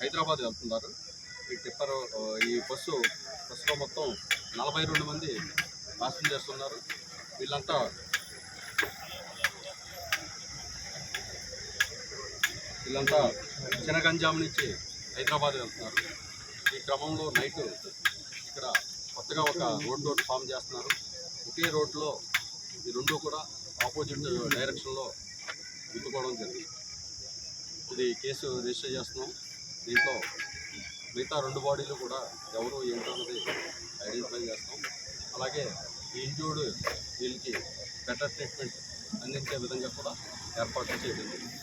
హైదరాబాద్ వెళ్తున్నారు. ఈ టిప్పర్ ఈ బస్సులో మొత్తం 42 మంది ప్యాసింజర్స్ ఉన్నారు. వీళ్ళంతా చినగంజాం నుంచి హైదరాబాద్ వెళ్తున్నారు. ఈ క్రమంలో నైట్ ఇక్కడ కొత్తగా ఒక రోడ్ ఫామ్ చేస్తున్నారు. ఒకే రోడ్లో ఈ రెండు కూడా ఆపోజిట్ డైరెక్షన్లో గుద్దుకోవడం జరిగింది. ఇది కేసు రిజిస్టర్ చేస్తున్నాం. దీంట్లో మిగతా 2 బాడీలు కూడా ఎవరు ఏంటో అన్నది ఐడెంటిఫై చేస్తాం. అలాగే ఈ ఇంజూర్డ్ వీళ్ళకి బెటర్ ట్రీట్మెంట్ అందించే విధంగా కూడా ఏర్పాట్లు చేయడం జరిగింది.